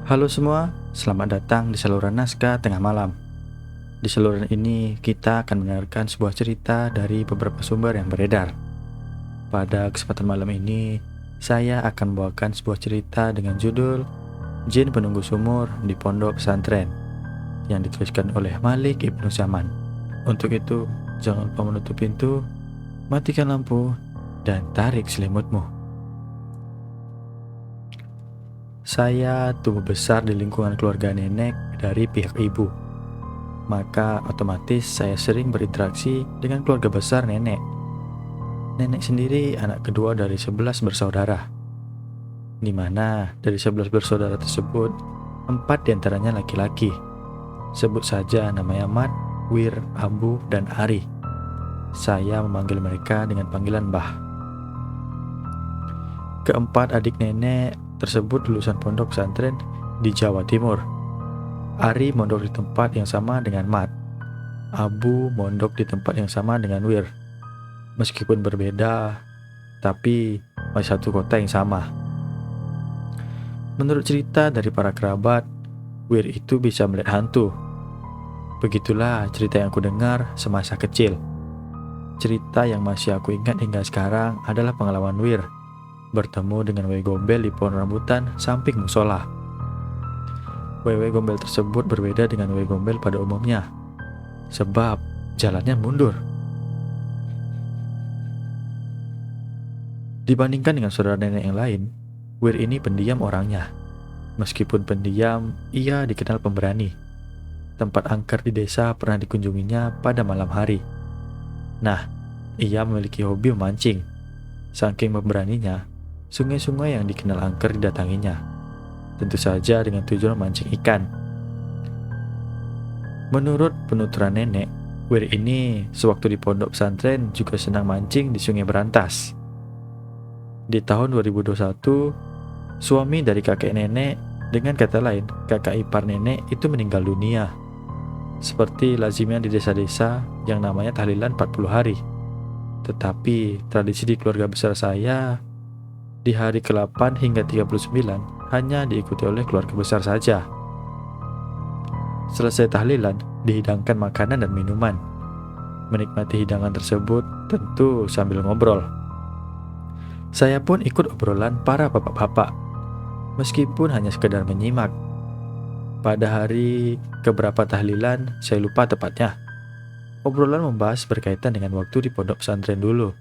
Halo semua, selamat datang di saluran naskah tengah malam. Di saluran ini kita akan mendengarkan sebuah cerita dari beberapa sumber yang beredar. Pada kesempatan malam ini, saya akan membawakan sebuah cerita dengan judul Jin Penunggu Sumur di Pondok Pesantren yang dituliskan oleh Malik Ibnu Zaman. Untuk itu, jangan lupa menutup pintu, matikan lampu, dan tarik selimutmu. Saya tumbuh besar di lingkungan keluarga nenek dari pihak ibu. Maka otomatis saya sering berinteraksi dengan keluarga besar nenek. Nenek sendiri anak kedua dari 11 bersaudara. Di mana dari 11 bersaudara tersebut, 4 diantaranya laki-laki. Sebut saja namanya Mat, Wir, Abu, dan Ari. Saya memanggil mereka dengan panggilan Mbah. Keempat adik nenek tersebut lulusan pondok pesantren di Jawa Timur. Ari mondok di tempat yang sama dengan Mat. Abu mondok di tempat yang sama dengan Wir. Meskipun berbeda, tapi masih satu kota yang sama. Menurut cerita dari para kerabat, Wir itu bisa melihat hantu. Begitulah cerita yang aku dengar semasa kecil. Cerita yang masih aku ingat hingga sekarang adalah pengalaman Wir bertemu dengan wewe gombel di pohon rambutan samping musola. Wewe gombel tersebut berbeda dengan wewe gombel pada umumnya, sebab jalannya mundur. Dibandingkan dengan saudara nenek yang lain, Wir ini pendiam orangnya. Meskipun pendiam, ia dikenal pemberani. Tempat angker di desa pernah dikunjunginya pada malam hari. Nah, ia memiliki hobi memancing. Saking pemberaninya, sungai-sungai yang dikenal angker didatanginya, tentu saja dengan tujuan memancing ikan. Menurut penuturan nenek, Wir ini sewaktu di pondok pesantren juga senang mancing di Sungai Berantas. Di tahun 2021, suami dari kakek nenek, dengan kata lain kakak ipar nenek, itu meninggal dunia. Seperti lazimnya di desa-desa yang namanya tahlilan 40 hari. Tetapi tradisi di keluarga besar saya di hari ke-8 hingga 39 hanya diikuti oleh keluarga besar saja. Selesai tahlilan, dihidangkan makanan dan minuman. Menikmati hidangan tersebut tentu sambil ngobrol. Saya pun ikut obrolan para bapak-bapak, meskipun hanya sekedar menyimak. Pada hari keberapa tahlilan, saya lupa tepatnya. Obrolan membahas berkaitan dengan waktu di pondok pesantren dulu.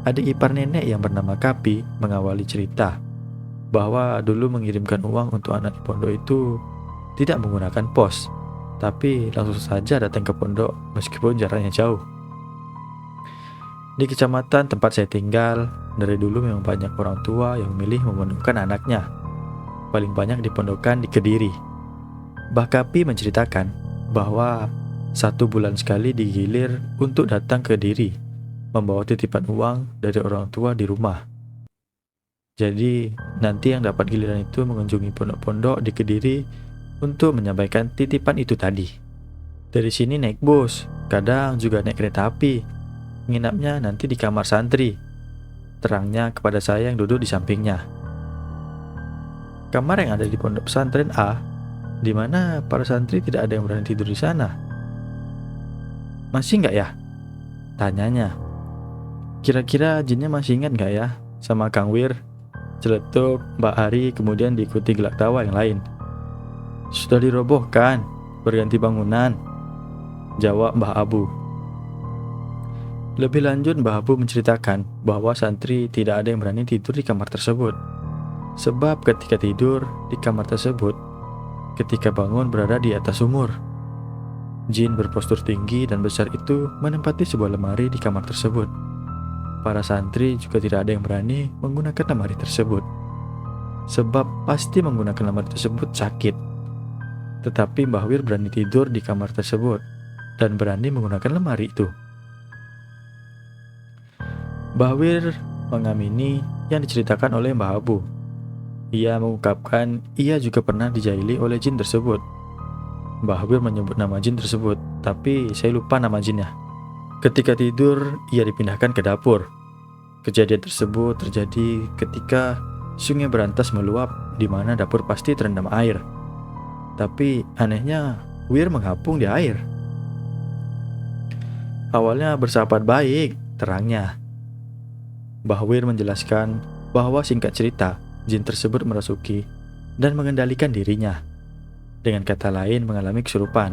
Adik ipar nenek yang bernama Kapi mengawali cerita bahwa dulu mengirimkan uang untuk anak di pondok itu tidak menggunakan pos, tapi langsung saja datang ke pondok meskipun jaraknya jauh. Di kecamatan tempat saya tinggal, dari dulu memang banyak orang tua yang memilih memondokkan anaknya. Paling banyak dipondokan di Kediri. Mbah Kapi menceritakan bahwa 1 bulan sekali digilir untuk datang ke Kediri membawa titipan uang dari orang tua di rumah. Jadi nanti yang dapat giliran itu mengunjungi pondok-pondok di Kediri untuk menyampaikan titipan itu tadi. Dari sini naik bus, kadang juga naik kereta api. Nginapnya nanti di kamar santri. Terangnya kepada saya yang duduk di sampingnya. Kamar yang ada di pondok pesantren A, di mana para santri tidak ada yang berani tidur di sana. Masih nggak ya? Tanyanya. Kira-kira jinnya masih ingat gak ya sama Kang Wir? Celetuk Mbak Ari kemudian diikuti gelak tawa yang lain. Sudah dirobohkan, berganti bangunan, jawab Mbah Abu. Lebih lanjut Mbah Abu menceritakan bahwa santri tidak ada yang berani tidur di kamar tersebut. Sebab ketika tidur di kamar tersebut, ketika bangun berada di atas sumur. Jin berpostur tinggi dan besar itu menempati sebuah lemari di kamar tersebut. Para santri juga tidak ada yang berani menggunakan lemari tersebut, sebab pasti menggunakan lemari tersebut sakit. Tetapi Mbah Wir berani tidur di kamar tersebut dan berani menggunakan lemari itu. Mbah Wir mengamini yang diceritakan oleh Mbah Abu. Ia mengungkapkan ia juga pernah dijahili oleh jin tersebut. Mbah Wir menyebut nama jin tersebut, tapi saya lupa nama jinnya. Ketika tidur, ia dipindahkan ke dapur. Kejadian tersebut terjadi ketika Sungai berantas meluap, di mana dapur pasti terendam air. Tapi anehnya, Wir menghapung di air. Awalnya bersahabat baik, terangnya. Mbah Wir menjelaskan bahwa singkat cerita, jin tersebut merasuki dan mengendalikan dirinya. Dengan kata lain, mengalami kesurupan.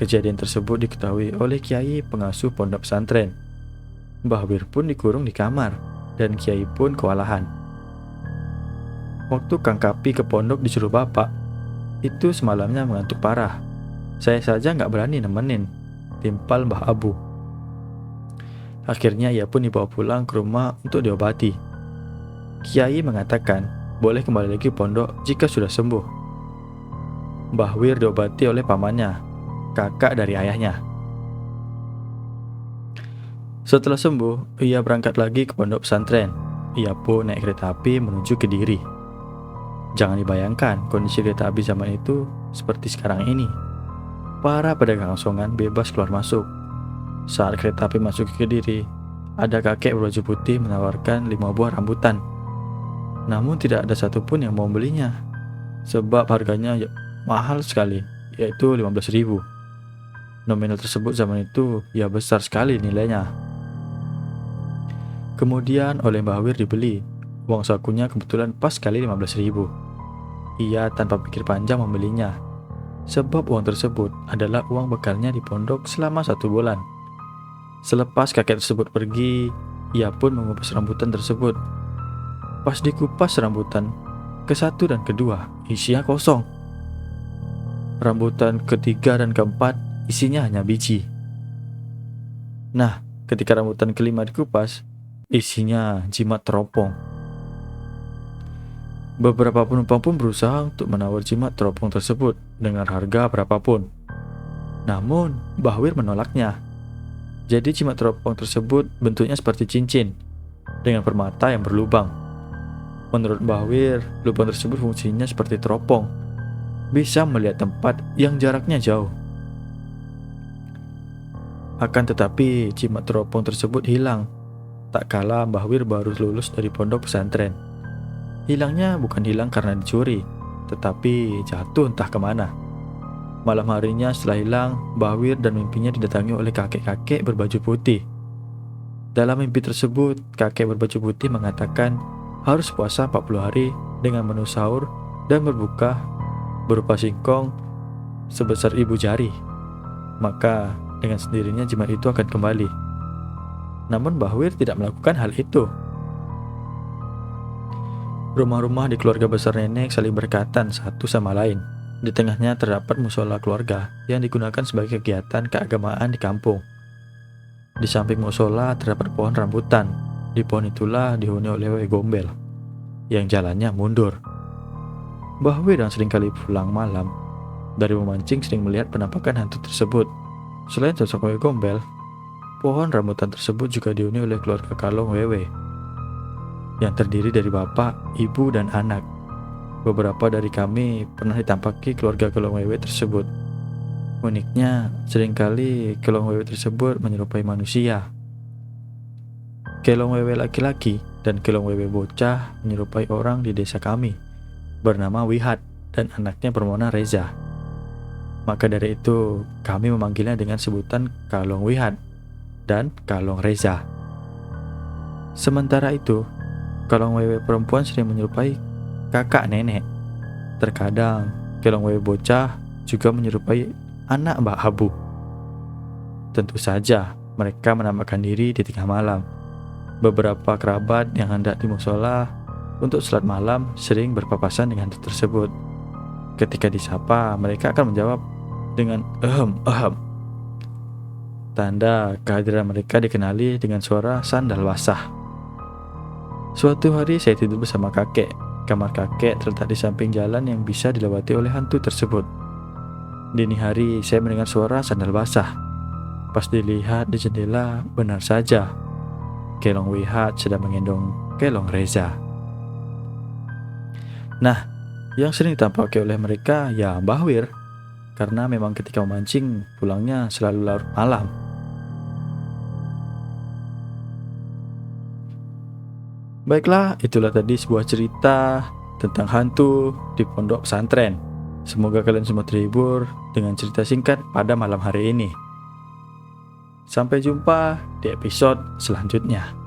Kejadian tersebut diketahui oleh kiai pengasuh pondok pesantren. Mbah Wir pun dikurung di kamar, dan kiai pun kewalahan. Waktu Kang Kapi ke pondok disuruh bapak, itu semalamnya mengantuk parah. Saya saja nggak berani nemenin, timpal Mbah Abu. Akhirnya ia pun dibawa pulang ke rumah untuk diobati. Kiai mengatakan boleh kembali lagi ke pondok jika sudah sembuh. Mbah Wir diobati oleh pamannya, kakak dari ayahnya. Setelah sembuh, ia berangkat lagi ke pondok pesantren. Ia pun naik kereta api menuju Kediri. Jangan dibayangkan kondisi kereta api zaman itu seperti sekarang ini. Para pedagang asongan bebas keluar masuk. Saat kereta api masuk ke Kediri, ada kakek berbaju putih menawarkan 5 buah rambutan. Namun tidak ada satupun yang mau belinya, sebab harganya mahal sekali, yaitu 15.000. Nominal tersebut zaman itu ya besar sekali nilainya. Kemudian oleh Mbah Wir dibeli. Uang sakunya kebetulan pas sekali 15.000. Ia tanpa pikir panjang membelinya, sebab uang tersebut adalah uang bekalnya di pondok selama 1 bulan. Selepas kakek tersebut pergi, ia pun mengupas rambutan tersebut. Pas dikupas rambutan ke-1 dan ke-2, isinya kosong. Rambutan ke-3 dan ke-4 isinya hanya biji. Nah, ketika rambutan ke-5 dikupas, isinya jimat teropong. Beberapa penumpang pun berusaha untuk menawar jimat teropong tersebut dengan harga berapapun. Namun, Mbah Wir menolaknya. Jadi jimat teropong tersebut bentuknya seperti cincin dengan permata yang berlubang. Menurut Mbah Wir, lubang tersebut fungsinya seperti teropong, bisa melihat tempat yang jaraknya jauh. Akan tetapi jimat teropong tersebut hilang tak kala Mbah Wir baru lulus dari pondok pesantren. Hilangnya bukan hilang karena dicuri, tetapi jatuh entah kemana. Malam harinya setelah hilang, Mbah Wir dan mimpinya didatangi oleh kakek-kakek berbaju putih. Dalam mimpi tersebut, kakek berbaju putih mengatakan harus puasa 40 hari dengan menu sahur dan berbuka berupa singkong sebesar ibu jari. Maka dengan sendirinya jimat itu akan kembali. Namun Mbah Wir tidak melakukan hal itu. Rumah-rumah di keluarga besar nenek saling berkaitan satu sama lain. Di tengahnya terdapat musola keluarga yang digunakan sebagai kegiatan keagamaan di kampung. Di samping musola terdapat pohon rambutan. Di pohon itulah dihuni oleh wewe gombel yang jalannya mundur. Mbah Wir yang seringkali pulang malam dari memancing sering melihat penampakan hantu tersebut. Selain sosok wewe gombel, pohon rambutan tersebut juga dihuni oleh keluarga kalong wewe yang terdiri dari bapak, ibu, dan anak. Beberapa dari kami pernah ditampaki keluarga kelong wewe tersebut. Uniknya, seringkali kelong wewe tersebut menyerupai manusia. Kelong wewe laki-laki dan kelong wewe bocah menyerupai orang di desa kami, bernama Wihat dan anaknya bernama Reza. Maka dari itu, kami memanggilnya dengan sebutan Kalong Wihat dan Kalong Reza. Sementara itu, Kalong wewe perempuan sering menyerupai kakak nenek. Terkadang, kelong wewe bocah juga menyerupai anak Mbak Abu. Tentu saja, mereka menampakkan diri di tengah malam. Beberapa kerabat yang hendak di musola untuk salat malam sering berpapasan dengan hantu tersebut. Ketika disapa, mereka akan menjawab dengan ehem. Tanda kehadiran mereka dikenali dengan suara sandal basah. Suatu hari saya tidur bersama kakek. Kamar kakek terletak di samping jalan yang bisa dilewati oleh hantu tersebut. Dini hari saya mendengar suara sandal basah. Pas dilihat di jendela, benar saja Kelong Wihat sedang menggendong Kelong Reza. Nah, yang sering ditampaki oleh mereka ya Mbah Wir, karena memang ketika memancing pulangnya selalu larut malam. Baiklah, itulah tadi sebuah cerita tentang hantu di pondok pesantren. Semoga kalian semua terhibur dengan cerita singkat pada malam hari ini. Sampai jumpa di episode selanjutnya.